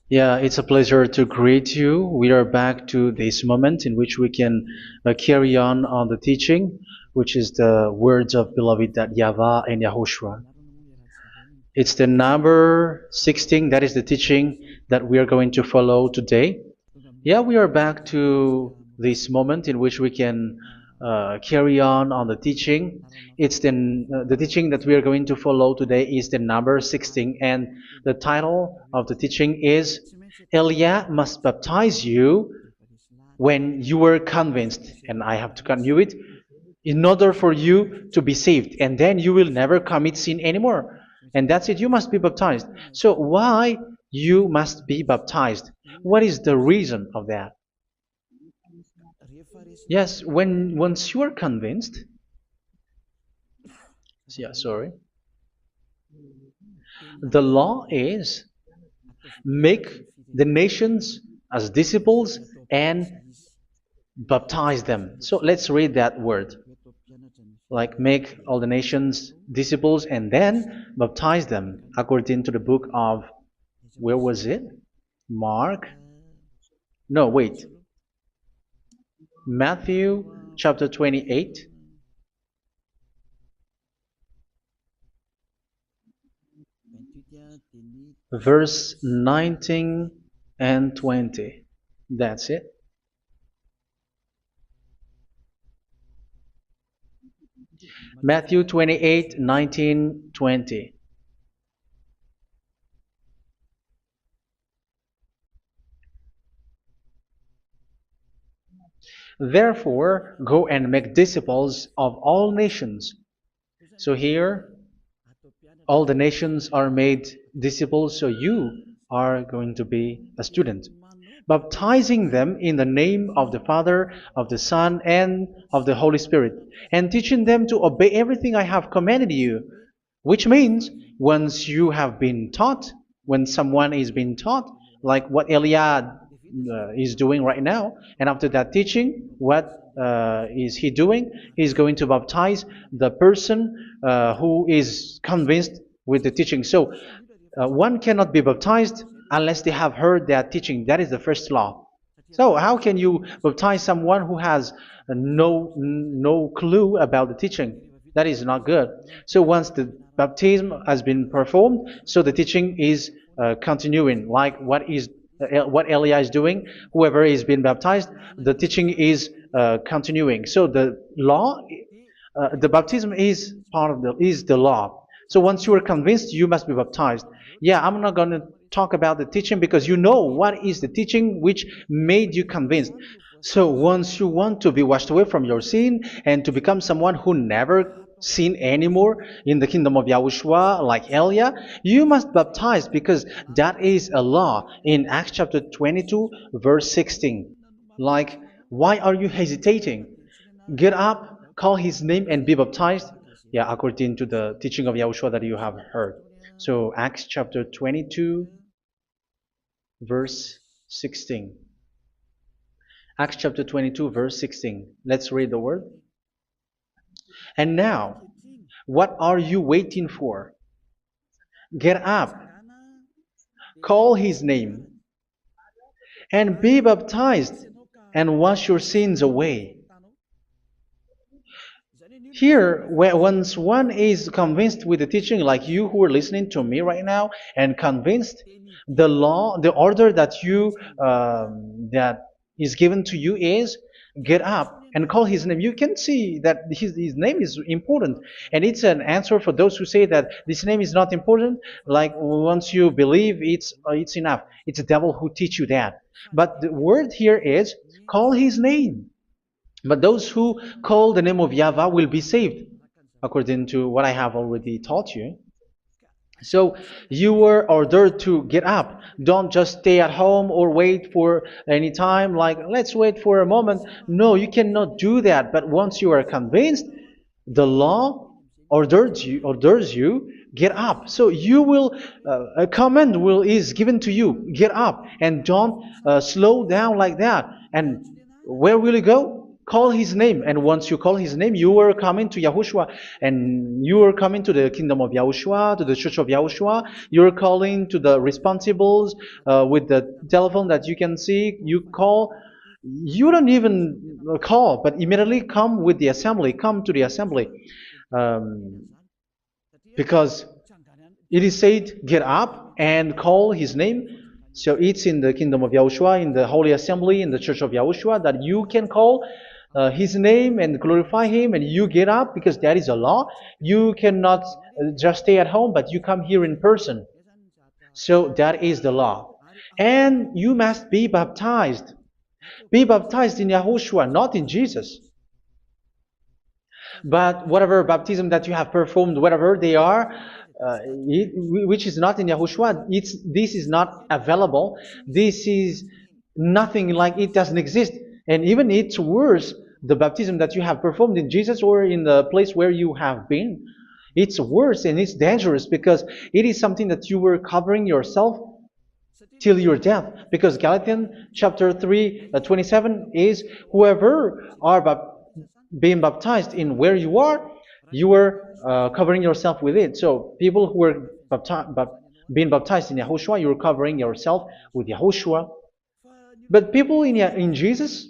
Yeah, it's a pleasure to greet you. We are back to this moment in which we can carry on the teaching, which is the words of beloved that YAHVAH and YAHOSHUA. It's the number 16, that is the teaching that we are going to follow today. Yeah, we are back to this moment in which we can carry on the teaching. It's the teaching that we are going to follow today is the number 16, and the title of the teaching is Elia must baptize you when you were convinced, and I have to continue it, in order for you to be saved, and then you will never commit sin anymore. And that's it, you must be baptized. So why you must be baptized? What is the reason of that? Yes, once you are convinced, yeah, sorry, the law is make the nations as disciples and baptize them. So let's read that word. Like make all the nations disciples and then baptize them according to the book of, where was it? Mark? No, wait. Matthew chapter 28. Verse 19 and 20. That's it. Matthew 28, 19, 20. Therefore, go and make disciples of all nations. So here, all the nations are made disciples, so you are going to be a student. Baptizing them in the name of the Father, of the Son, and of the Holy Spirit, and teaching them to obey everything I have commanded you. Which means, once you have been taught, when someone is being taught, like what Elia is doing right now, and after that teaching, what is he doing? He's going to baptize the person who is convinced with the teaching. So one cannot be baptized unless they have heard that teaching. That is the first law. So how can you baptize someone who has no clue about the teaching? That is not good. So once the baptism has been performed, so the teaching is continuing, like what Elia is doing. Whoever is being baptized, the teaching is continuing. So the law, the baptism is part of the law. So once you are convinced, you must be baptized. Yeah, I'm not going to talk about the teaching because you know what is the teaching which made you convinced. So once you want to be washed away from your sin and to become someone who never sin anymore in the kingdom of Yahushua, like Elia, you must baptize because that is a law in Acts chapter 22, verse 16. Like, why are you hesitating? Get up, call his name, and be baptized. Yeah, according to the teaching of Yahushua that you have heard. So Acts chapter 22, verse 16. Acts chapter 22, verse 16. Let's read the word. And now, what are you waiting for? Get up, call his name, and be baptized, and wash your sins away. Here, once one is convinced with the teaching, like you who are listening to me right now, and convinced, the law, the order that that is given to you is get up and call his name. You can see that his name is important, and it's an answer for those who say that this name is not important. Like once you believe, it's enough. It's the devil who teach you that. But the word here is call his name. But those who call the name of YAHVAH will be saved, according to what I have already taught you. So you were ordered to get up. Don't just stay at home or wait for any time, like let's wait for a moment. No, you cannot do that. But once you are convinced, the law orders you get up. So you will a command is given to you, get up, and don't slow down like that. And where will you go? call his name. And once you call his name, you are coming to Yahushua. And you are coming to the kingdom of Yahushua, to the church of Yahushua. You're calling to the responsibles with the telephone that you can see. You call. You don't even call, but immediately come with the assembly. Come to the assembly. Um, because it is said, get up and call his name. So it's in the kingdom of Yahushua, in the holy assembly, in the church of Yahushua, that you can call his name and glorify him, and you get up, because that is a law. You cannot just stay at home, but you come here in person. So that is the law. And you must be baptized. Be baptized in Yahushua, not in Jesus. But whatever baptism that you have performed, whatever they are, which is not in Yahushua, this is not available. This is nothing, like it doesn't exist. And even it's worse, the baptism that you have performed in Jesus or in the place where you have been. It's worse and it's dangerous, because it is something that you were covering yourself till your death. Because Galatians chapter 3, 27 is, whoever are being baptized in where you are covering yourself with it. So people who were being baptized in Yahushua, you're covering yourself with Yahushua. But people in Jesus,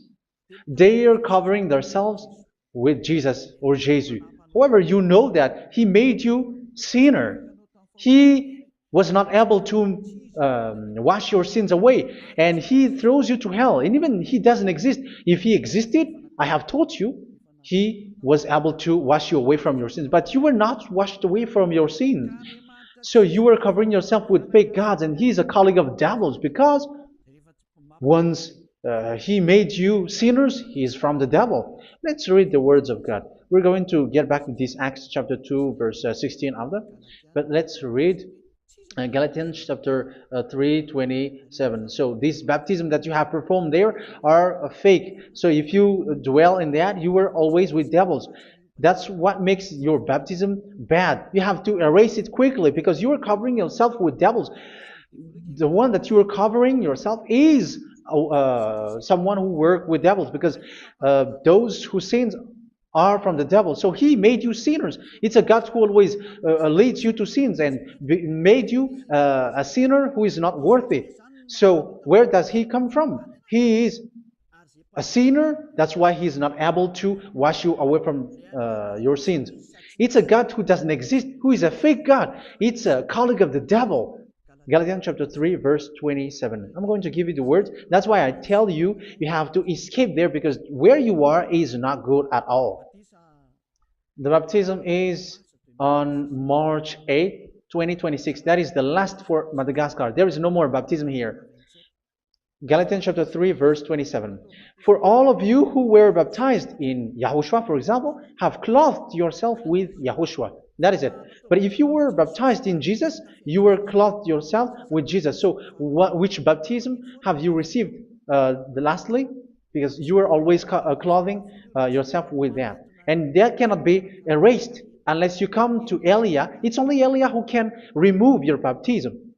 they are covering themselves with Jesus or Jesus. However, you know that he made you sinner. He was not able to wash your sins away, and he throws you to hell. And even he doesn't exist. If he existed, I have taught you, he was able to wash you away from your sins. But you were not washed away from your sins. So you were covering yourself with fake gods, and he is a colleague of devils, because once he made you sinners, he is from the devil. Let's read the words of God. We're going to get back to this Acts chapter 2, verse 16 after. But let's read Galatians chapter 3:27. So this baptism that you have performed there are fake. So if you dwell in that, you were always with devils. That's what makes your baptism bad. You have to erase it quickly, because you are covering yourself with devils. The one that you are covering yourself is someone who works with devils, because those who sin are from the devil. So he made you sinners. It's a God who always leads you to sins, and made you a sinner who is not worthy. So where does he come from? He is a sinner. That's why he is not able to wash you away from your sins. It's a God who doesn't exist, who is a fake God. It's a colleague of the devil. Galatians chapter 3, verse 27. I'm going to give you the words. That's why I tell you, you have to escape there, because where you are is not good at all. The baptism is on March 8, 2026. That is the last for Madagascar. There is no more baptism here. Galatians chapter 3, verse 27. For all of you who were baptized in Yahushua, for example, have clothed yourself with Yahushua. That is it. But if you were baptized in Jesus, you were clothed yourself with Jesus. So which baptism have you received lastly? Because you are always clothing yourself with that. And that cannot be erased unless you come to Elia. It's only Elia who can remove your baptism.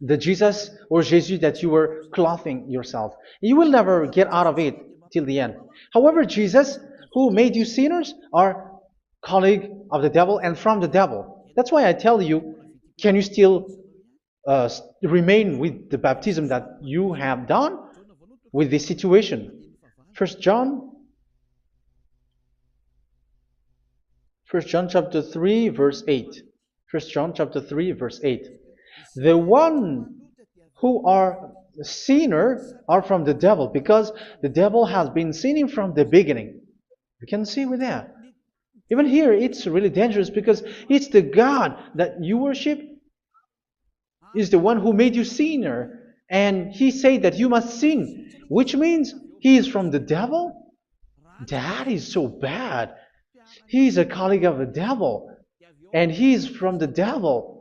The Jesus or Jesus that you were clothing yourself. You will never get out of it till the end. However, Jesus, who made you sinners, are colleague of the devil and from the devil. That's why I tell you, can you still remain with the baptism that you have done with this situation? 1 John chapter 3, verse 8. 1 John chapter 3, verse 8. The one who are sinner are from the devil, because the devil has been sinning from the beginning. You can see with that. Even here, it's really dangerous, because it's the God that you worship is the one who made you sinner, and he said that you must sin, which means he is from the devil. That is so bad. He is a colleague of the devil, and he is from the devil.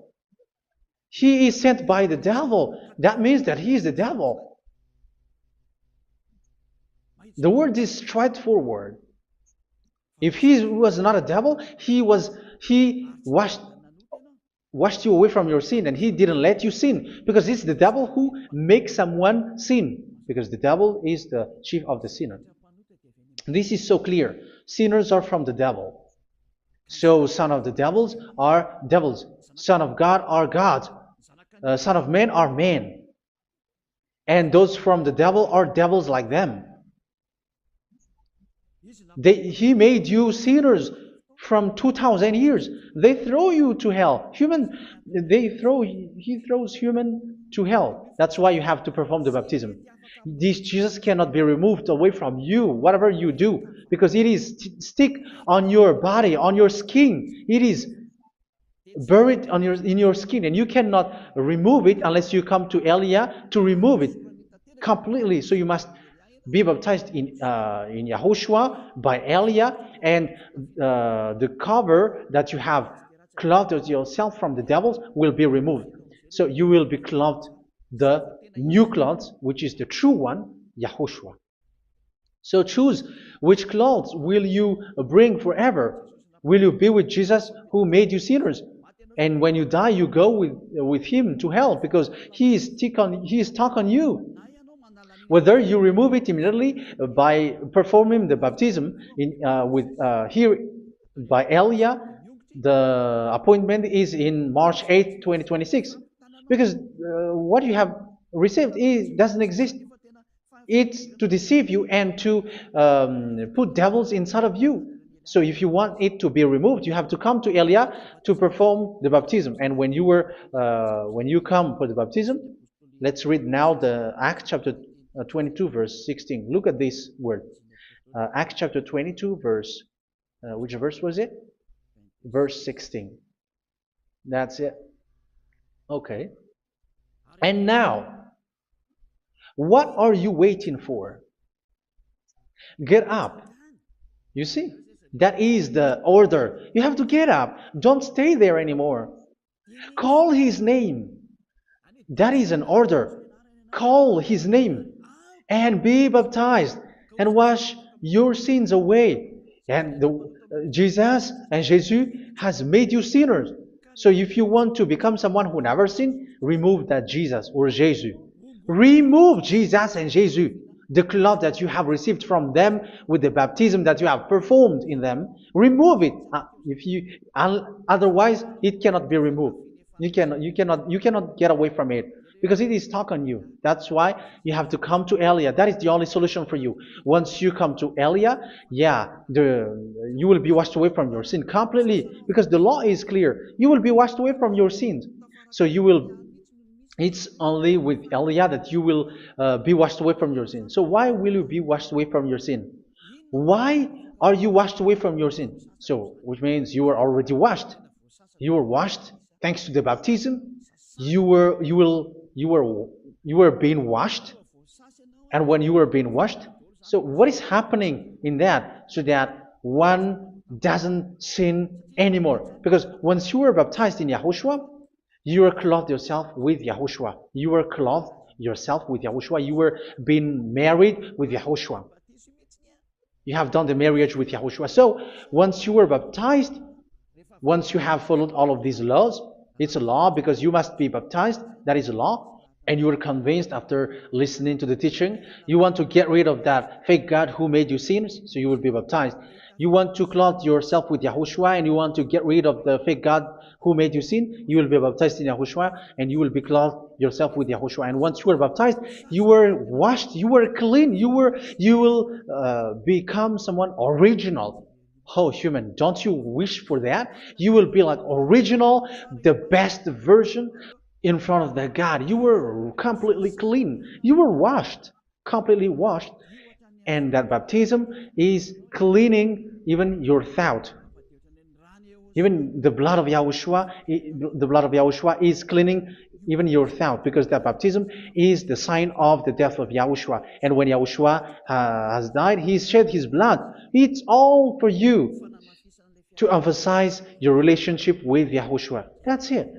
He is sent by the devil. That means that he is the devil. The word is straightforward. If he was not a devil, he washed you away from your sin, and he didn't let you sin, because it's the devil who makes someone sin, because the devil is the chief of the sinner. This is so clear. Sinners are from the devil. So son of the devils are devils. Son of God are gods. Son of men are men. And those from the devil are devils like them. He made you sinners from 2000 years. They throw you to hell. He throws human to hell. That's why you have to perform the baptism. This Jesus cannot be removed away from you, whatever you do, because it is stick on your body, on your skin. It is buried in your skin, and you cannot remove it unless you come to Elia to remove it completely. So you must be baptized in YAHOSHUA by Elia, and the cover that you have clothed yourself from the devils will be removed. So you will be clothed the new clothes, which is the true one, YAHOSHUA. So choose which clothes will you bring forever. Will you be with Jesus who made you sinners? And when you die, you go with him to hell because he is stuck on you. Whether you remove it immediately by performing the baptism here by Elia, the appointment is in March 8, 2026. Because what you have received doesn't exist. It's to deceive you and to put devils inside of you. So if you want it to be removed, you have to come to Elia to perform the baptism. And when you come for the baptism, let's read now the Acts chapter 22 verse 16. Look at this word. Acts chapter 22 verse, which verse was it? Verse 16. That's it. Okay. And now, what are you waiting for? Get up. You see, that is the order. You have to get up. Don't stay there anymore. Call his name. That is an order. Call his name and be baptized and wash your sins away. And Jesus has made you sinners. So if you want to become someone who never sinned, remove that Jesus or Jesus. Remove Jesus and Jesus, the cloth that you have received from them with the baptism that you have performed in them. Remove it. Otherwise, it cannot be removed. You cannot get away from it because it is stuck on you. That's why you have to come to Elia. That is the only solution for you. Once you come to Elia, you will be washed away from your sin completely because the law is clear. You will be washed away from your sins. So it's only with Elia that you will be washed away from your sin. So why will you be washed away from your sin? Why are you washed away from your sin? So, which means you are already washed. You were washed thanks to the baptism. You were being washed, and when you were being washed, so what is happening in that? So that one doesn't sin anymore. Because once you were baptized in YAHOSHUA, you were clothed yourself with YAHOSHUA. You were clothed yourself with YAHOSHUA. You were being married with YAHOSHUA. You have done the marriage with YAHOSHUA. So once you were baptized, once you have followed all of these laws, it's a law because you must be baptized. That is a law. And you are convinced after listening to the teaching, you want to get rid of that fake God who made you sinners, so you will be baptized. You want to clothe yourself with YAHOSHUA and you want to get rid of the fake God who made you sin, you will be baptized in YAHOSHUA and you will be clothed yourself with YAHOSHUA. And once you are baptized, you were washed, you were clean, you will become someone original. Oh, human, don't you wish for that? You will be like original, the best version in front of the God. You were completely clean. You were washed, completely washed. And that baptism is cleaning even your thought. Even the blood of YAHOSHUA is cleaning even your thought, because that baptism is the sign of the death of YAHOSHUA. And when YAHOSHUA has died, he shed his blood. It's all for you to emphasize your relationship with YAHOSHUA. That's it.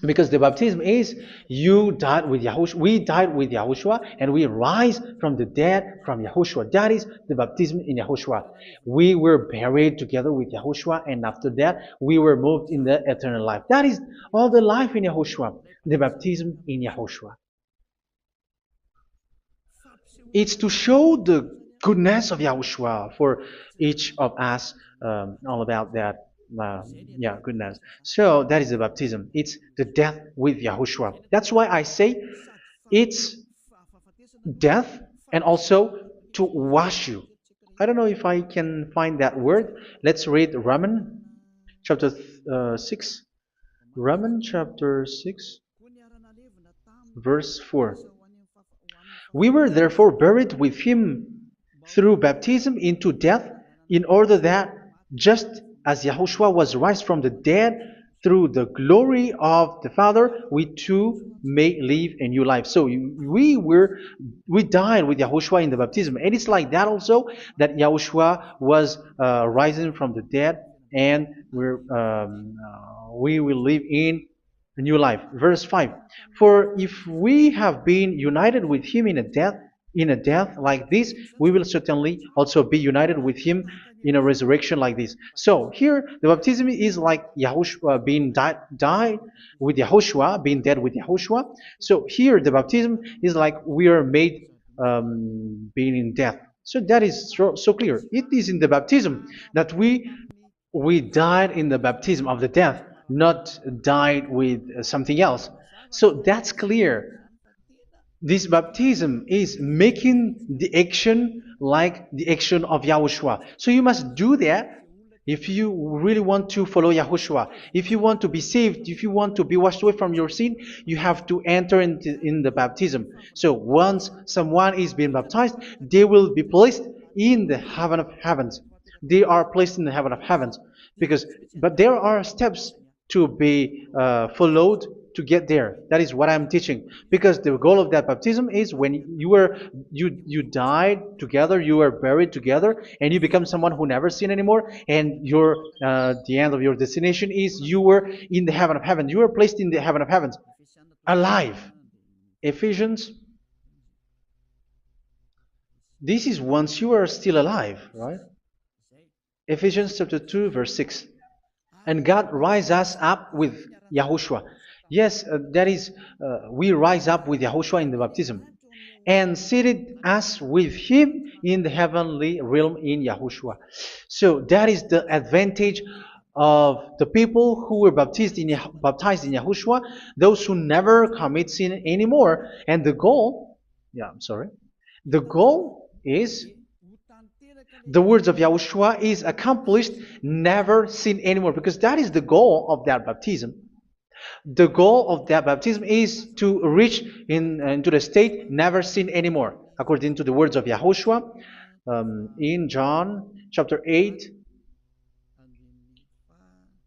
Because the baptism is you died with YAHOSHUA, we died with YAHOSHUA, and we rise from the dead from YAHOSHUA. That is the baptism in YAHOSHUA. We were buried together with YAHOSHUA, and after that we were moved in the eternal life. That is all the life in YAHOSHUA, the baptism in YAHOSHUA. It's to show goodness of Yahushua for each of us, all about that. Yeah, goodness. So that is the baptism. It's the death with Yahushua. That's why I say it's death and also to wash you. I don't know if I can find that word. Let's read Romans chapter 6. Romans chapter 6, verse 4. We were therefore buried with him through baptism into death, in order that, just as Yahushua was raised from the dead through the glory of the Father, we too may live a new life. So we died with Yahushua in the baptism, and it's like that also that Yahushua was rising from the dead, and we will live in a new life. Verse 5. For if we have been united with him in a death like this, we will certainly also be united with him in a resurrection like this. So here the baptism is like Yahushua being died with Yahushua, being dead with Yahushua. So here the baptism is like we are made being in death. So that is so clear. It is in the baptism that we died in the baptism of the death, not died with something else. So that's clear. This baptism is making the action like the action of Yahushua. So you must do that if you really want to follow Yahushua. If you want to be saved, if you want to be washed away from your sin, you have to enter in the baptism. So once someone is being baptized, they will be placed in the heaven of heavens. They are placed in the heaven of heavens but there are steps to be followed to get there. That is what I'm teaching. Because the goal of that baptism is when you died together, you were buried together, and you become someone who never sin anymore. And the end of your destination is you were in the heaven of heaven. You were placed in the heaven of heavens, alive. Ephesians. This is once you are still alive, right? Ephesians chapter 2, verse 6. And God rise us up with Yahushua. Yes, that is, we rise up with Yahushua in the baptism. And seated us with him in the heavenly realm in Yahushua. So that is the advantage of the people who were baptized in Yahushua, those who never commit sin anymore. And the goal, the goal is the words of Yahushua is accomplished, never sin anymore, because that is the goal of that baptism. The goal of that baptism is to reach into the state never sin anymore, according to the words of Yahushua in John chapter 8,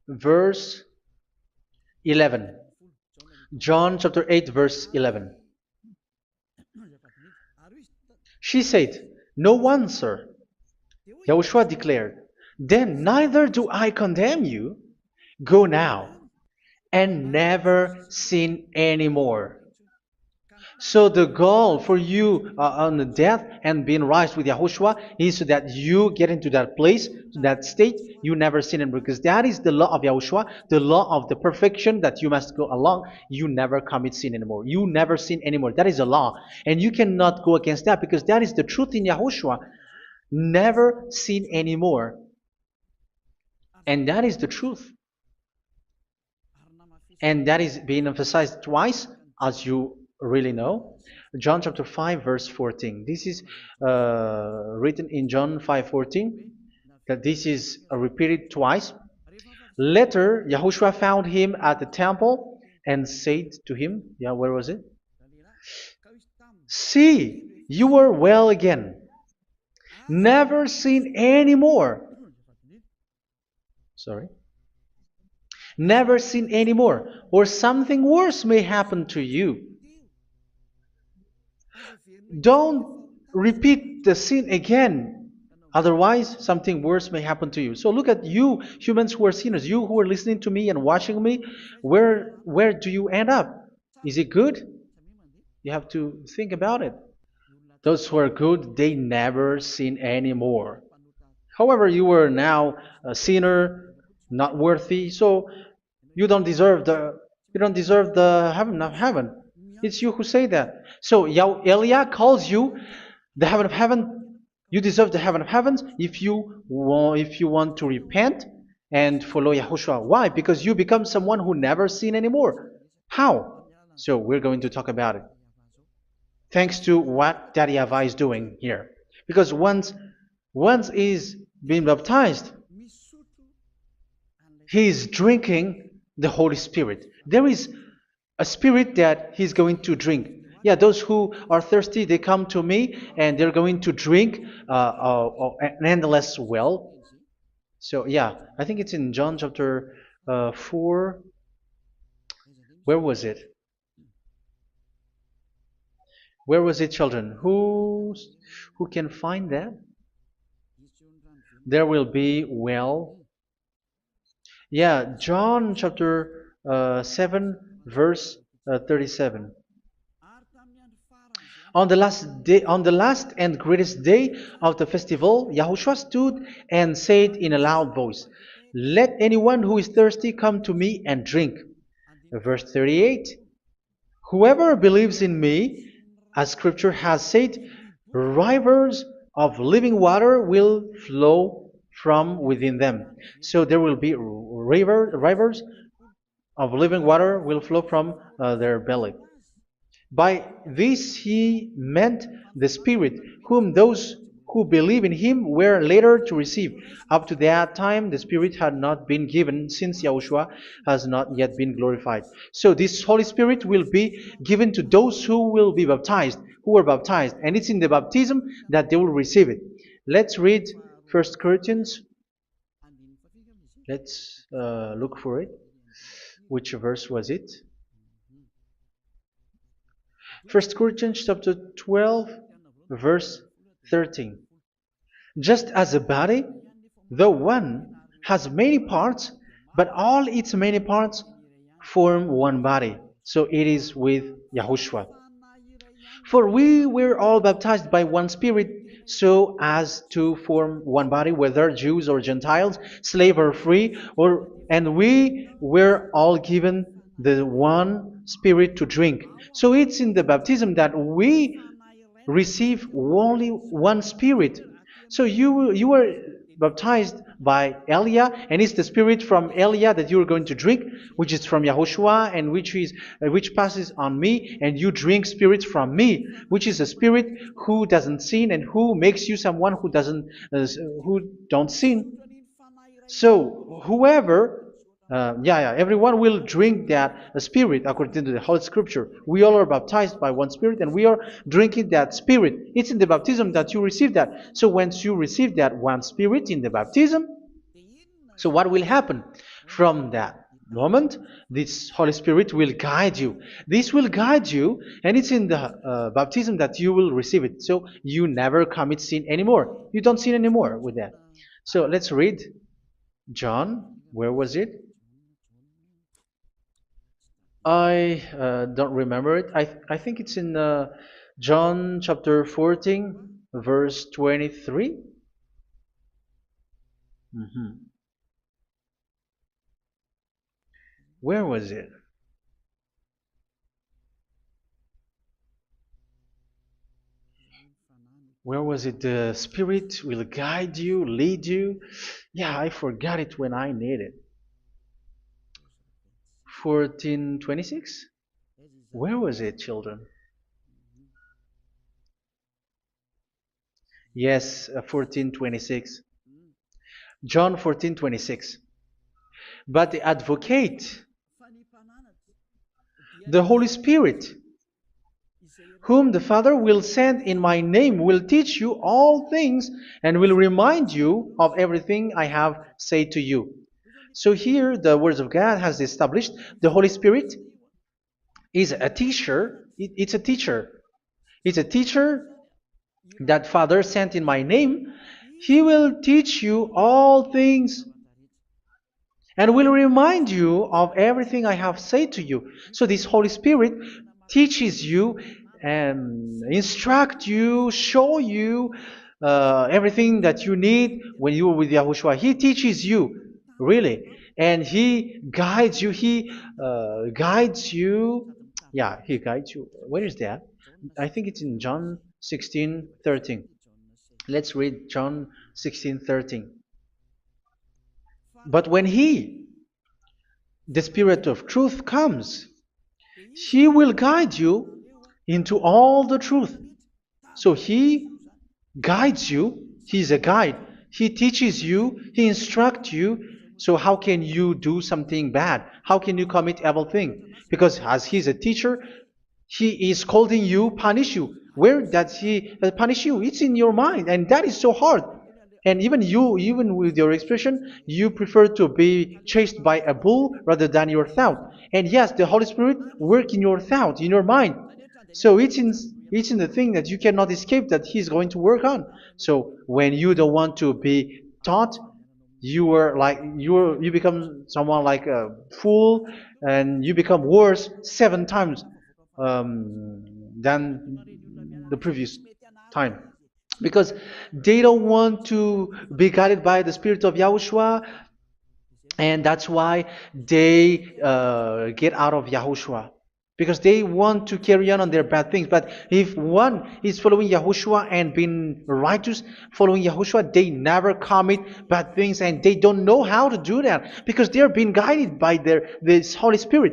verse 11. John chapter 8, verse 11. She said, "No one, sir." Yahushua declared, "Then neither do I condemn you. Go now and never sin anymore." So the goal for you on the death and being raised with Yahushua is so that you get into that place, that state, you never sin anymore. Because that is the law of Yahushua, the law of the perfection that you must go along. You never commit sin anymore. You never sin anymore. That is a law. And you cannot go against that because that is the truth in Yahushua. Never sin anymore. And that is the truth. And that is being emphasized twice, as you really know. John chapter 5, verse 14. This is written in John 5:14, that this is repeated twice. Later, Yahushua found him at the temple and said to him, where was it? "See, you are well again. Never sin anymore." Never sin anymore, or something worse may happen to you. Don't repeat the sin again. Otherwise, something worse may happen to you. So look at you, humans who are sinners, you who are listening to me and watching me. Where do you end up? Is it good? You have to think about it. Those who are good, they never sin anymore. However, you are now a sinner, not worthy, so you don't deserve the heaven of heaven. It's you who say that. So Eliah calls you the heaven of heaven You deserve the heaven of heavens if you want to repent and follow Yahushua. Why? Because you become someone who never sin anymore. How? So we're going to talk about it. Thanks to what Daddy YAHVAH is doing here. Because once is being baptized, he is drinking the Holy Spirit. There is a spirit that he's going to drink. Yeah, those who are thirsty, they come to me and they're going to drink an endless well. So yeah, I think it's in John chapter 4. Where was it? Where was it, children? Who can find that? There will be well. Yeah, John chapter 7, verse 37. On the last and greatest day of the festival, Yahushua stood and said in a loud voice, "Let anyone who is thirsty come to me and drink." Verse 38, "Whoever believes in me, as scripture has said, rivers of living water will flow from within them." So there will be rivers of living water will flow from their belly. By this he meant the Spirit, whom those who believe in him were later to receive. Up to that time, the Spirit had not been given, since Yahushua has not yet been glorified. So this Holy Spirit will be given to those who will be baptized, who were baptized, and it's in the baptism that they will receive it. Let's read 1 Corinthians. Let's look for it. Which verse was it? 1 Corinthians chapter 12, verse 13. Just as a body, though one, has many parts, but all its many parts form one body. So it is with Yahushua. For we were all baptized by one Spirit, so as to form one body, whether Jews or Gentiles, slave or free, and we were all given the one Spirit to drink. So it's in the baptism that we receive only one Spirit. So you were baptized by Elia, and it's the Spirit from Elia that you are going to drink, which is from Yahushua, and which passes on me, and you drink Spirit from me, which is a Spirit who doesn't sin and who makes you someone who don't sin. So whoever everyone will drink that Spirit according to the Holy Scripture. We all are baptized by one Spirit, and we are drinking that Spirit. It's in the baptism that you receive that. So once you receive that one Spirit in the baptism, so what will happen? From that moment, this Holy Spirit will guide you. This will guide you, and it's in the baptism that you will receive it. So you never commit sin anymore. You don't sin anymore with that. So let's read John. Where was it? I don't remember it. I think it's in John chapter 14, verse 23. Where was it? Where was it? The Spirit will guide you, lead you. Yeah, I forgot it when I need it. 14:26? Where was it, children? Yes, 14:26. John 14:26. But the advocate, the Holy Spirit, whom the Father will send in my name, will teach you all things and will remind you of everything I have said to you. So here the words of God has established the Holy Spirit is a teacher. It's a teacher. It's a teacher that Father sent in my name. He will teach you all things and will remind you of everything I have said to you. So this Holy Spirit teaches you and instruct you, show you everything that you need when you are with Yahushua. He teaches you, really. And He guides you. He guides you. Yeah, He guides you. Where is that? I think it's in John 16:13. Let's read John 16:13. But when He, the Spirit of truth, comes, He will guide you into all the truth. So He guides you. He's a guide. He teaches you. He instructs you. So how can you do something bad? How can you commit evil thing? Because as He's a teacher, He is scolding you, punish you. Where does He punish you? It's in your mind, and that is so hard. And even you, even with your expression, you prefer to be chased by a bull rather than your thought. And yes, the Holy Spirit work in your thought, in your mind. So it's in the thing that you cannot escape that He's going to work on. So when you don't want to be taught, you become someone like a fool, and you become worse 7 times than the previous time, because they don't want to be guided by the Spirit of Yahushua, and that's why they get out of Yahushua, because they want to carry on their bad things. But if one is following Yahushua and being righteous, following Yahushua, they never commit bad things, and they don't know how to do that because they are being guided by this Holy Spirit.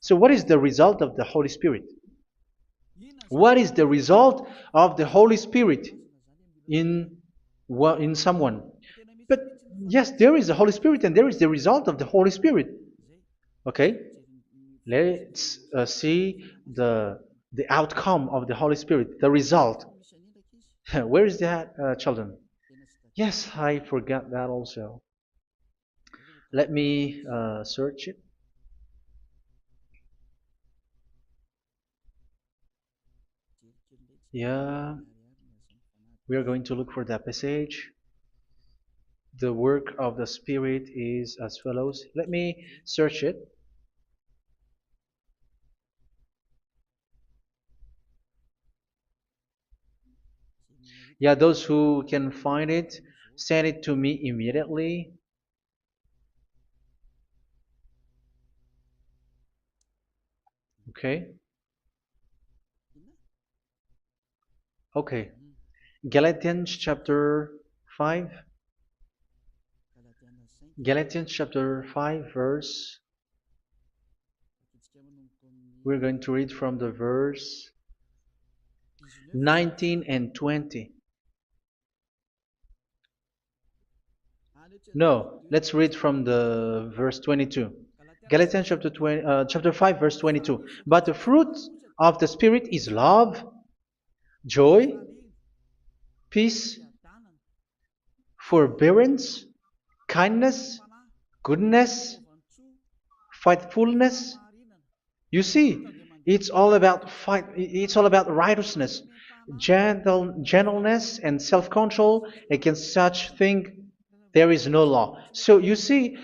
So what is the result of the Holy Spirit? What is the result of the Holy Spirit in someone? But yes, there is the Holy Spirit, and there is the result of the Holy Spirit. Okay, let's see the outcome of the Holy Spirit, the result. Where is that, children? Yes, I forgot that also. Let me search it. Yeah, we are going to look for that passage. The work of the Spirit is as follows. Let me search it. Yeah, those who can find it, send it to me immediately. Okay. Okay. Galatians chapter 5. Galatians chapter 5 verse. We're going to read from the verse 19 and 20. No, let's read from the verse 22. Galatians chapter 5 verse 22. But the fruit of the Spirit is love, joy, peace, forbearance, kindness, goodness, faithfulness. You see, it's all about fight. It's all about righteousness, gentleness, and self-control. Against such thing, there is no law. So you see,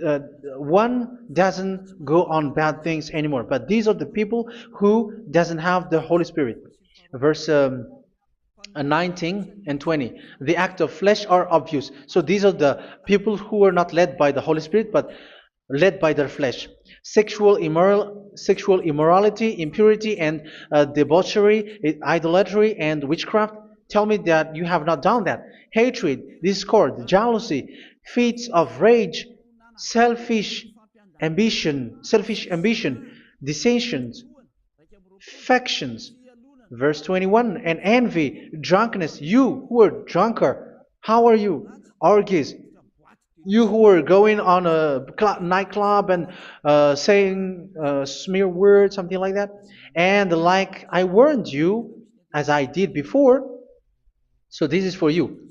uh, one doesn't go on bad things anymore. But these are the people who doesn't have the Holy Spirit. Verse 19 and 20. The act of flesh are obvious. So these are the people who are not led by the Holy Spirit, but led by their flesh. Sexual immorality, impurity, and debauchery, idolatry, and witchcraft. Tell me that you have not done that. Hatred, discord, jealousy, fits of rage, selfish ambition, dissensions, factions. Verse 21, and envy, drunkenness. You who are drunkard, how are you? Orgies. You who are going on a nightclub and saying smear words, something like that. And like I warned you, as I did before, so this is for you.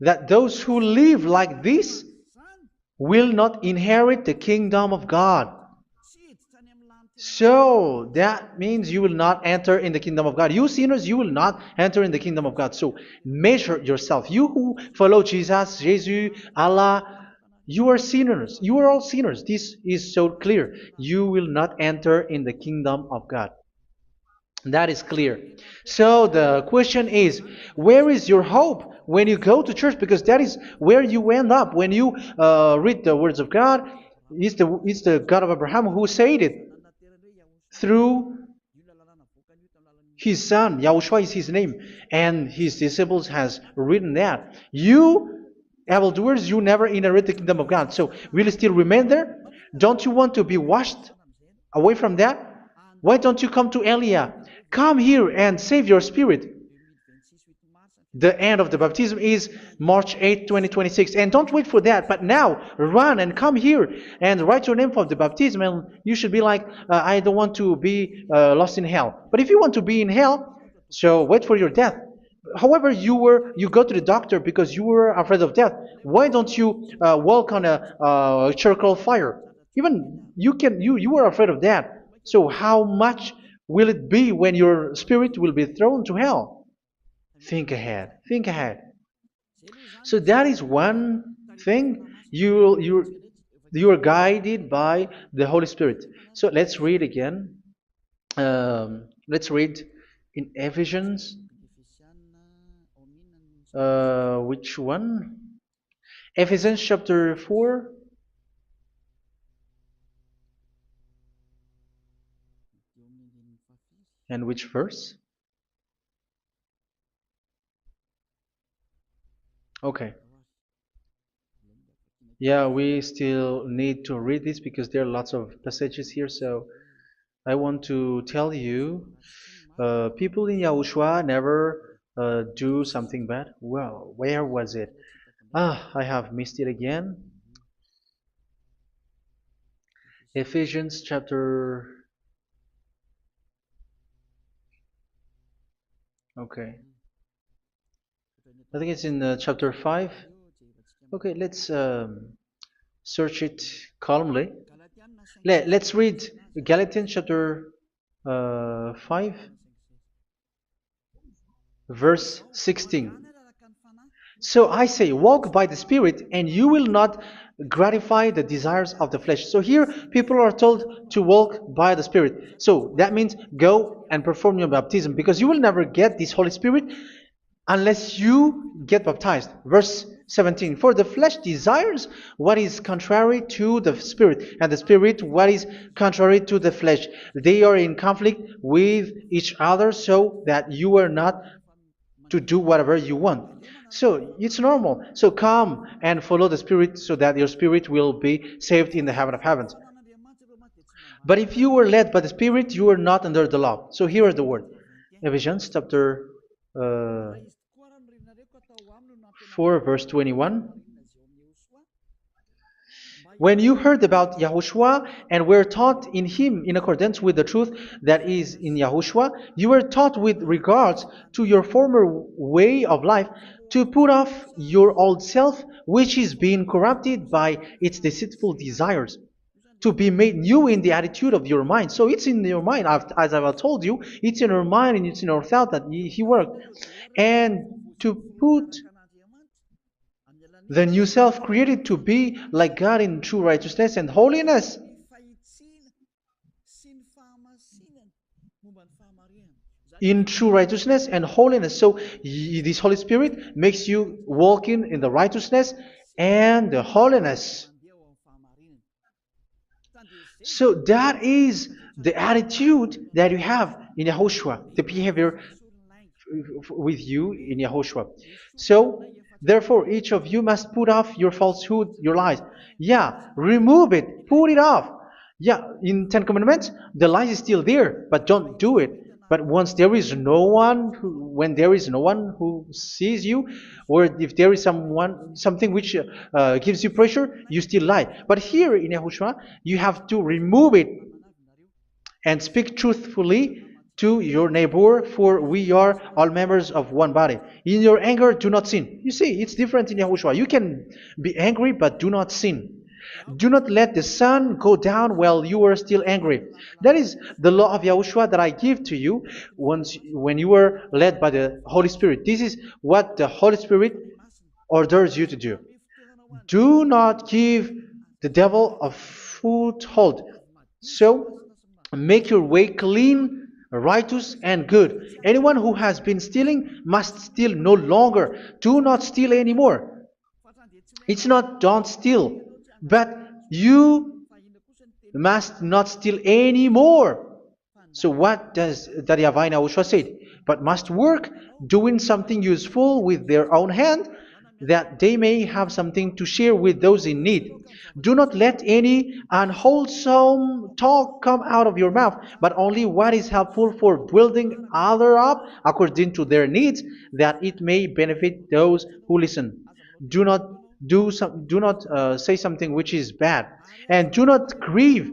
That those who live like this will not inherit the kingdom of God. So that means you will not enter in the kingdom of God. You sinners, you will not enter in the kingdom of God. So measure yourself. You who follow Jesus, Allah, you are sinners. You are all sinners. This is so clear. You will not enter in the kingdom of God. That is clear. So the question is, where is your hope when you go to church? Because that is where you end up when you read the words of God. It's the God of Abraham who said it. Through His son, Yahushua is his name, and his disciples has written that. You evildoers, you never inherit the kingdom of God. So will you still remain there? Don't you want to be washed away from that? Why don't you come to Elia? Come here and save your spirit. The end of the baptism is March 8th, 2026. And don't wait for that, but now run and come here and write your name for the baptism. And you should be like, I don't want to be lost in hell. But if you want to be in hell, so wait for your death. However, you go to the doctor because you were afraid of death. Why don't you walk on a charcoal fire? Even you were afraid of that. So how much will it be when your spirit will be thrown to hell? Think ahead. Think ahead. So that is one thing. You are guided by the Holy Spirit. So let's read again. Let's read in Ephesians. Which one? Ephesians chapter 4. And which verse? Okay. Yeah, we still need to read this because there are lots of passages here. So I want to tell you, people in Yahushua never do something bad. Well, where was it? I have missed it again. Ephesians chapter. Okay. I think it's in chapter 5. Okay, let's search it calmly. Let's read Galatians chapter 5, verse 16. So I say, walk by the Spirit, and you will not gratify the desires of the flesh. So here, people are told to walk by the Spirit. So that means go and perform your baptism, because you will never get this Holy Spirit unless you get baptized. Verse 17. For the flesh desires what is contrary to the Spirit, and the Spirit what is contrary to the flesh. They are in conflict with each other, so that you are not to do whatever you want. So it's normal. So come and follow the Spirit so that your spirit will be saved in the heaven of heavens. But if you were led by the Spirit, you are not under the law. So here is the word. Ephesians chapter 4 verse 21. When you heard about Yahushua and were taught in him in accordance with the truth that is in Yahushua, you were taught with regards to your former way of life to put off your old self, which is being corrupted by its deceitful desires, to be made new in the attitude of your mind. So it's in your mind, as I've told you, it's in your mind and it's in your thought that he worked. And to put the new self created to be like God in true righteousness and holiness. In true righteousness and holiness. So this Holy Spirit makes you walk in the righteousness and the holiness. So that is the attitude that you have in Yahushua, the behavior with you in Yahushua. So therefore, each of you must put off your falsehood, your lies. Yeah, remove it, put it off. Yeah, in Ten Commandments, the lies is still there, but don't do it. But once there is no one, when there is no one who sees you, or if there is something which gives you pressure, you still lie. But here in Yahushua, you have to remove it and speak truthfully to your neighbor, for we are all members of one body. In your anger, do not sin. You see, it's different in Yahushua. You can be angry, but do not sin. Do not let the sun go down while you are still angry. That is the law of Yahushua that I give to you when you were led by the Holy Spirit. This is what the Holy Spirit orders you to do. Do not give the devil a foothold. So, make your way clean, righteous, and good. Anyone who has been stealing must steal no longer. Do not steal anymore. It's not don't steal, but you must not steal anymore. So what does Daddy Yahweh Yahushua say? But must work doing something useful with their own hand, that they may have something to share with those in need. Do not let any unwholesome talk come out of your mouth, but only what is helpful for building others up according to their needs, that it may benefit those who listen. Do not do not say something which is bad, and do not grieve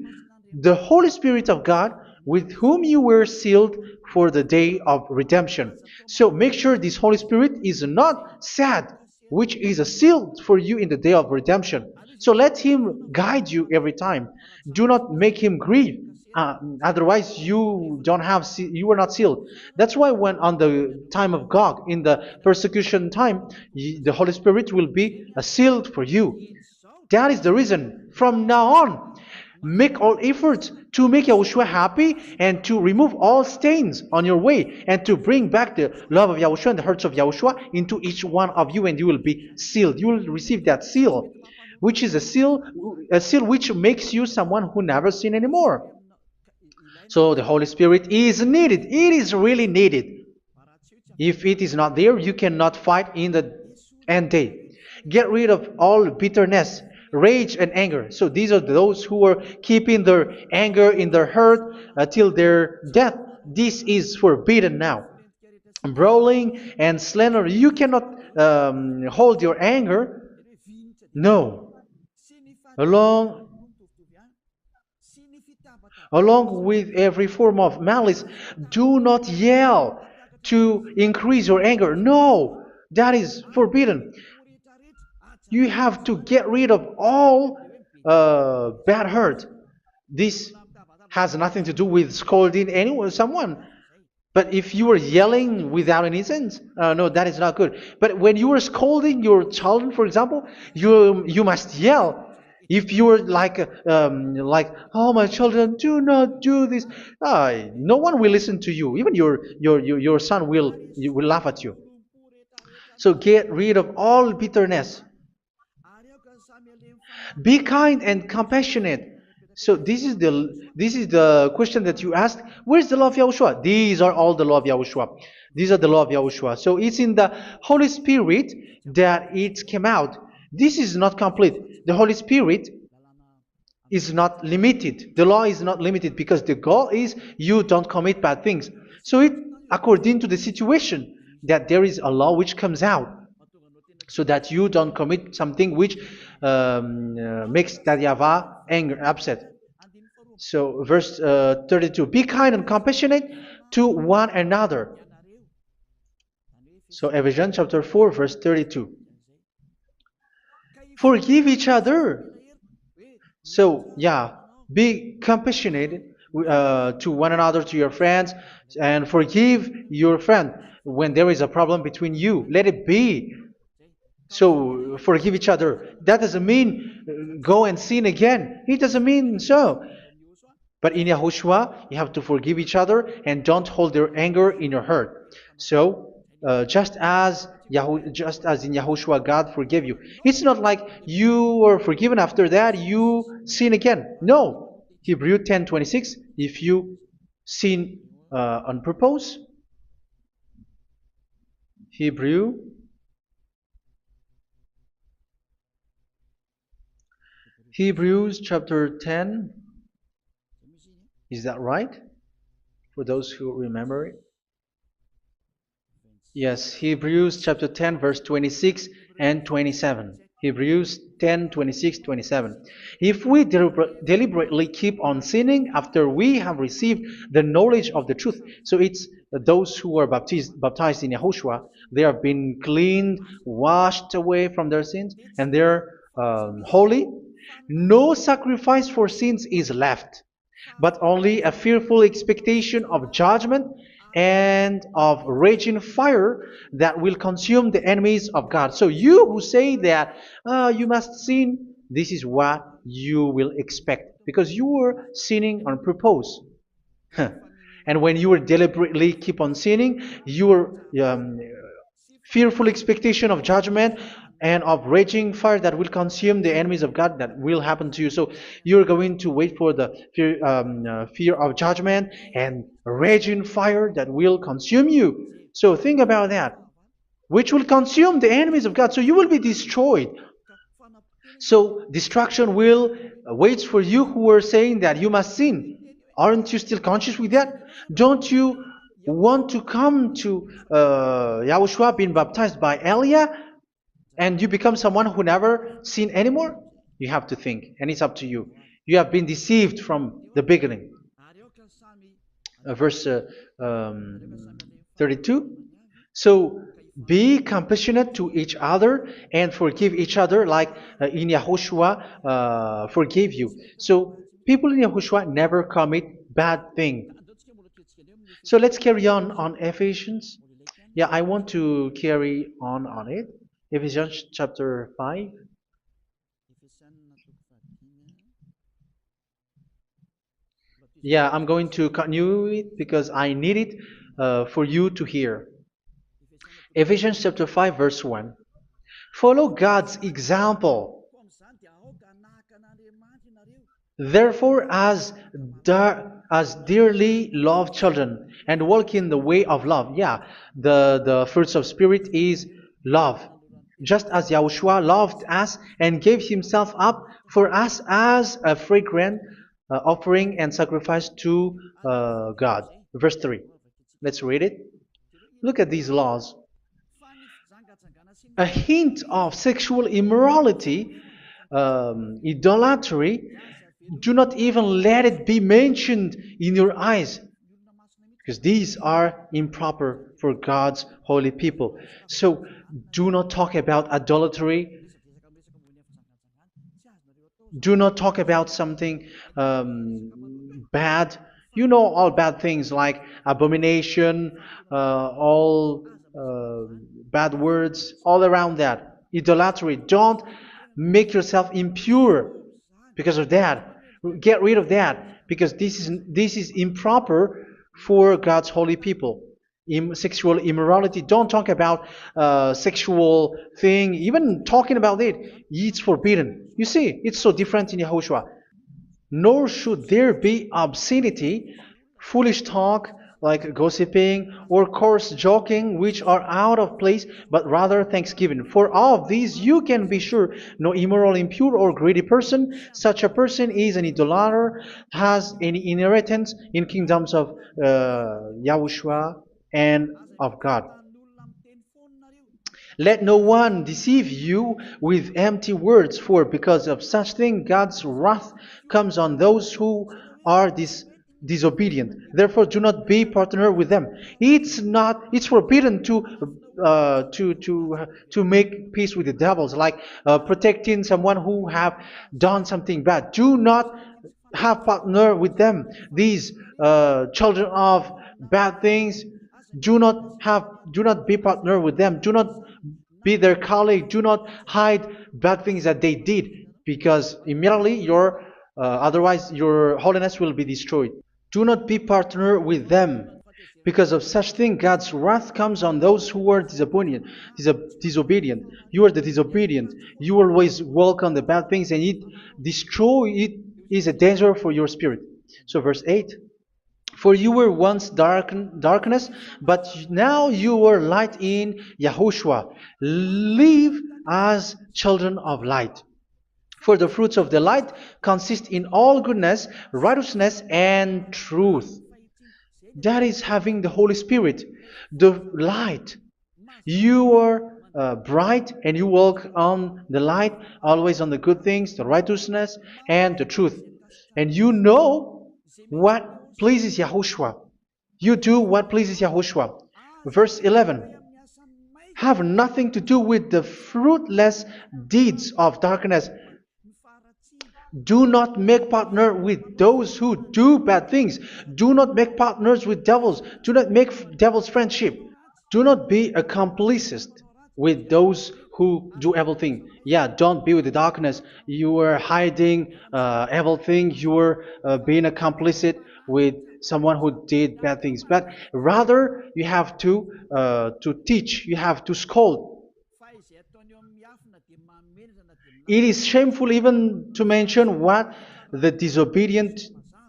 the Holy Spirit of God, with whom you were sealed for the day of redemption. So make sure this Holy Spirit is not sad, which is a seal for you in the day of redemption. So let him guide you every time. Do not make him grieve. Otherwise, you don't have you were not sealed. That's why when on the time of God, in the persecution time, the Holy Spirit will be a sealed for you. That is the reason. From now on, make all efforts to make Yahushua happy and to remove all stains on your way and to bring back the love of Yahushua and the hearts of Yahushua into each one of you, and you will be sealed. You will receive that seal, which is a seal which makes you someone who never sin anymore. So the Holy Spirit is needed. It is really needed. If it is not there, you cannot fight in the end day. Get rid of all bitterness, rage, and anger. So these are those who are keeping their anger in their heart till their death. This is forbidden now. Brawling and slander. You cannot hold your anger. No. Along Along with every form of malice, do not yell to increase your anger. No, that is forbidden. You have to get rid of all bad hurt. This has nothing to do with scolding anyone, someone. But if you are yelling without any sense, no, that is not good. But when you are scolding your children, for example, you must yell. If you are like, oh my children, do not do this, no one will listen to you. Even your son will laugh at you. So get rid of all bitterness. Be kind and compassionate. So this is the question that you asked. Where's the law of Yahushua? These are all the law of Yahushua. These are the law of Yahushua. So it's in the Holy Spirit that it came out. This is not complete. The Holy Spirit is not limited. The law is not limited because the goal is you don't commit bad things. So it according to the situation that there is a law which comes out, so that you don't commit something which makes that YAHVAH anger, upset. So verse 32, be kind and compassionate to one another. So Ephesians chapter 4 verse 32. Forgive each other. So yeah, be compassionate to one another, to your friends, and forgive your friend when there is a problem between you. Let it be. So forgive each other. That doesn't mean go and sin again. It doesn't mean so. But in Yahushua, you have to forgive each other and don't hold your anger in your heart. So just as in Yahushua, God forgave you. It's not like you were forgiven after that you sin again. No. Hebrew 10:26. If you sin on purpose, Hebrews chapter 10. Is that right? For those who remember it? Yes, Hebrews chapter 10, verse 26 and 27. Hebrews 10, 26, 27. If we deliberately keep on sinning after we have received the knowledge of the truth, so it's those who are baptized in Yahushua, they have been cleaned, washed away from their sins, and they're holy. No sacrifice for sins is left, but only a fearful expectation of judgment and of raging fire that will consume the enemies of God. So you who say that you must sin, this is what you will expect, because you were sinning on purpose. And when you deliberately keep on sinning, your fearful expectation of judgment and of raging fire that will consume the enemies of God that will happen to you. So you're going to wait for the fear of judgment and raging fire that will consume you. So think about that, which will consume the enemies of God. So you will be destroyed. So destruction will wait for you who are saying that you must sin. Aren't you still conscious with that? Don't you want to come to Yahushua being baptized by Elia and you become someone who never sin anymore? You have to think, and it's up to you. You have been deceived from the beginning. Verse 32. So be compassionate to each other and forgive each other like in Yahushua forgave you. So people in Yahushua never commit bad thing. So let's carry on Ephesians. Yeah, I want to carry on it. Ephesians chapter 5. Yeah, I'm going to continue it because I need it for you to hear. Ephesians chapter 5 verse 1. Follow God's example. Therefore, as dearly loved children, and walk in the way of love. Yeah, the fruits of spirit is love. Just as Yahushua loved us and gave himself up for us as a fragrant offering and sacrifice to God. Verse 3. Let's read it. Look at these laws. A hint of sexual immorality, idolatry, do not even let it be mentioned in your eyes, because these are improper for God's holy people. So do not talk about idolatry. Do not talk about something bad. You know all bad things like abomination, all bad words, all around that. Idolatry. Don't make yourself impure because of that. Get rid of that because this is improper for God's holy people. Sexual immorality. Don't talk about sexual thing. Even talking about it's forbidden. You see, it's so different in Yahushua. Nor should there be obscenity, foolish talk like gossiping or coarse joking, which are out of place, but rather thanksgiving. For all of these you can be sure, no immoral, impure, or greedy person, such a person is an idolater, has any inheritance in kingdoms of Yahushua and of God. Let no one deceive you with empty words, for because of such thing God's wrath comes on those who are disobedient. Therefore, do not be partner with them. It's forbidden to make peace with the devils, like protecting someone who have done something bad. Do not have partner with them. These children of bad things. Do not be partner with them. Do not be their colleague. Do not hide bad things that they did, because immediately otherwise your holiness will be destroyed. Do not be partner with them. Because of such thing, God's wrath comes on those who are disobedient. Disobedient. You are the disobedient. You always walk on the bad things, and it is a danger for your spirit. So verse 8. For you were once darkness, but now you are light in Yahushua. Live as children of light. For the fruits of the light consist in all goodness, righteousness, and truth. That is having the Holy Spirit, the light. You are bright and you walk on the light, always on the good things, the righteousness, and the truth. And you know what pleases Yahushua. You do what pleases Yahushua. Verse 11. Have nothing to do with the fruitless deeds of darkness. Do not make partner with those who do bad things. Do not make partners with devils. Do not make devils friendship. Do not be accomplices with those who do evil thing. Yeah, don't be with the darkness. You are hiding evil thing. You are being a complicit with someone who did bad things. But rather, you have to teach. You have to scold. It is shameful even to mention what the disobedient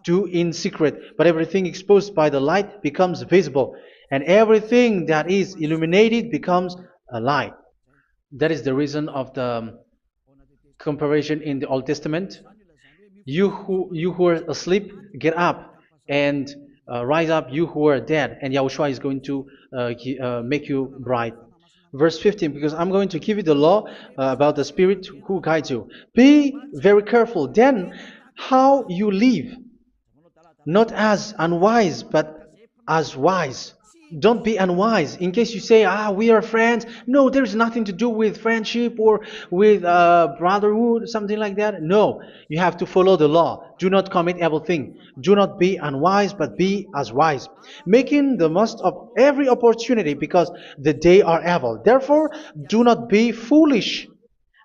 do in secret, but everything exposed by the light becomes visible, and everything that is illuminated becomes a light. That is the reason of the comparison in the Old Testament. You who are asleep, get up and rise up, you who are dead, and Yahushua is going to make you bright. Verse 15, because I'm going to give you the law about the Spirit who guides you. Be very careful then how you live, not as unwise, but as wise. Don't be unwise. In case you say, we are friends. No, there's nothing to do with friendship or with brotherhood, something like that. No, you have to follow the law. Do not commit evil thing. Do not be unwise, but be as wise, making the most of every opportunity, because the day are evil. Therefore, do not be foolish,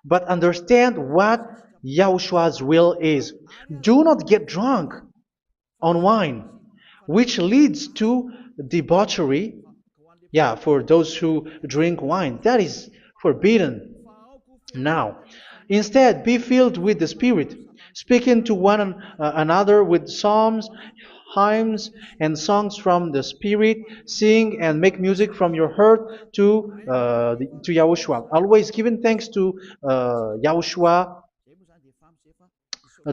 but understand what Yahushua's will is. Do not get drunk on wine, which leads to debauchery. Yeah, for those who drink wine, that is forbidden now. Instead, be filled with the Spirit, speaking to one another with psalms, hymns, and songs from the Spirit. Sing and make music from your heart to Yahushua. Always giving thanks to Yahushua,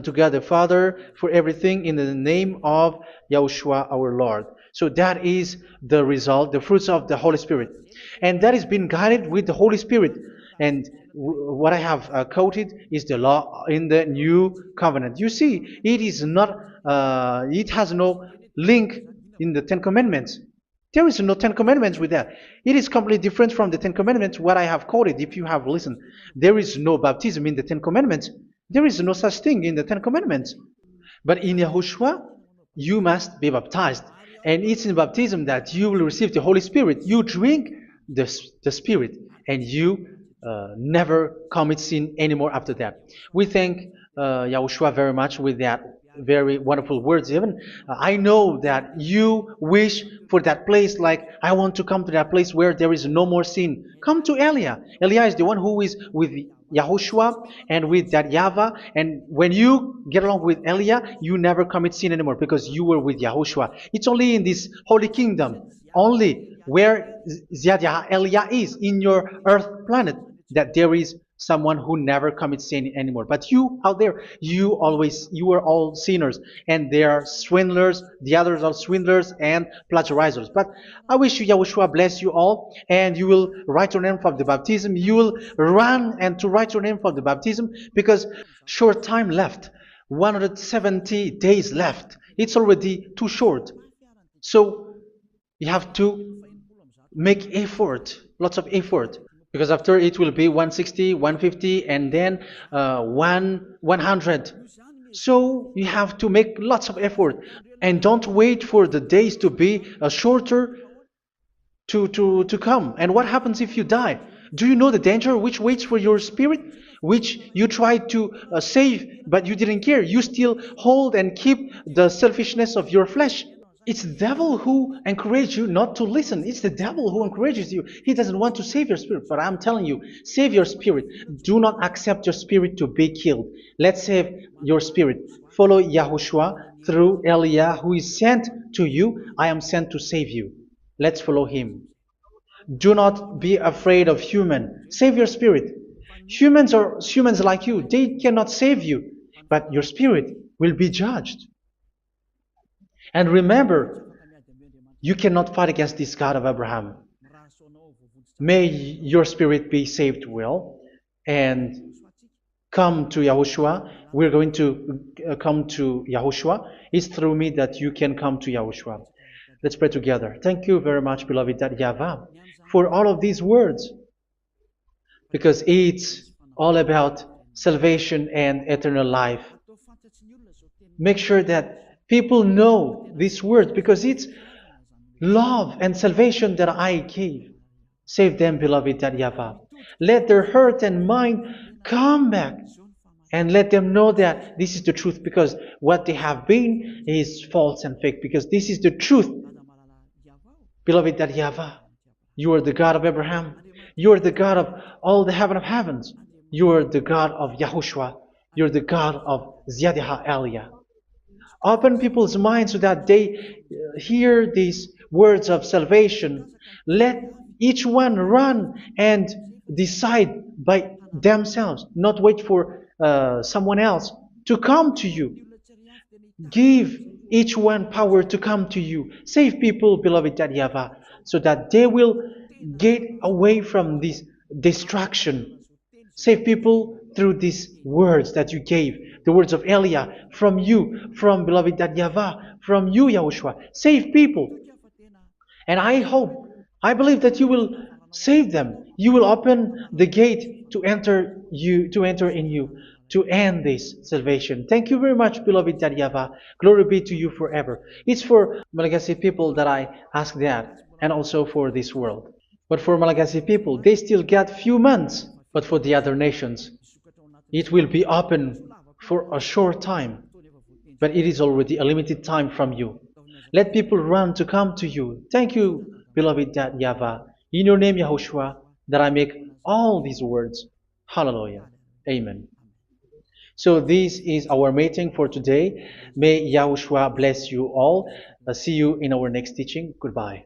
to God the Father, for everything in the name of Yahushua our Lord. So that is the result, the fruits of the Holy Spirit. And that is being guided with the Holy Spirit. And what I have quoted is the law in the new covenant. You see, it is not, it has no link in the Ten Commandments. There is no Ten Commandments with that. It is completely different from the Ten Commandments, what I have quoted, if you have listened. There is no baptism in the Ten Commandments. There is no such thing in the Ten Commandments. But in Yahushua, you must be baptized. And it's in baptism that you will receive the Holy Spirit. You drink the Spirit, and you never commit sin anymore after that. We thank Yahushua very much with that very wonderful words. Even I know that you wish for that place, like, I want to come to that place where there is no more sin. Come to Elia. Elia is the one who is with Yahushua and with that YAHVAH. And when you get along with Elia, you never commit sin anymore, because you were with Yahushua. It's only in this holy kingdom, only where Elia is, in your earth planet, that there is someone who never commits sin anymore. But you out there, you are all sinners, and they are swindlers. The others are swindlers and plagiarizers. But I wish you, Yahushua, bless you all, and you will write your name for the baptism. You will run and to write your name for the baptism, because short time left, 170 days left. It's already too short. So you have to make effort, lots of effort, because after it will be 160, 150, and then 100. So you have to make lots of effort, and don't wait for the days to be shorter to come. And what happens if you die? Do you know the danger which waits for your spirit, which you tried to save, but you didn't care? You still hold and keep the selfishness of your flesh. It's the devil who encourages you not to listen. It's the devil who encourages you. He doesn't want to save your spirit. But I'm telling you, save your spirit. Do not accept your spirit to be killed. Let's save your spirit. Follow Yahushua through Elia, who is sent to you. I am sent to save you. Let's follow him. Do not be afraid of human. Save your spirit. Humans are humans like you. They cannot save you. But your spirit will be judged. And remember, you cannot fight against this God of Abraham. May your spirit be saved well, and come to Yahushua. We're going to come to Yahushua. It's through me that you can come to Yahushua. Let's pray together. Thank you very much, beloved YAHVAH, for all of these words, because it's all about salvation and eternal life. Make sure that people know these words, because it's love and salvation that I gave. Save them, beloved YAHVAH. Let their heart and mind come back, and let them know that this is the truth, because what they have been is false and fake, because this is the truth. Beloved YAHVAH, you are the God of Abraham. You are the God of all the heaven of heavens. You are the God of YAHOSHUA. You're the God of Ziyadiha Aliyah. Open people's minds so that they hear these words of salvation. Let each one run and decide by themselves, not wait for someone else to come to you. Give each one power to come to you. Save people, beloved YAHVAH, so that they will get away from this distraction. Save people through these words that you gave, the words of Elia, from you, from beloved YAHVAH, from you, Yahushua. Save people. And I hope, I believe that you will save them. You will open the gate to enter in you, to end this salvation. Thank you very much, beloved YAHVAH. Glory be to you forever. It's for Malagasy people that I ask that, and also for this world. But for Malagasy people, they still get few months. But for the other nations, it will be open for a short time. But it is already a limited time from you. Let people run to come to you. Thank you, beloved YAHVAH. In your name, Yahushua, that I make all these words. Hallelujah. Amen. So this is our meeting for today. May Yahushua bless you all. See you in our next teaching. Goodbye.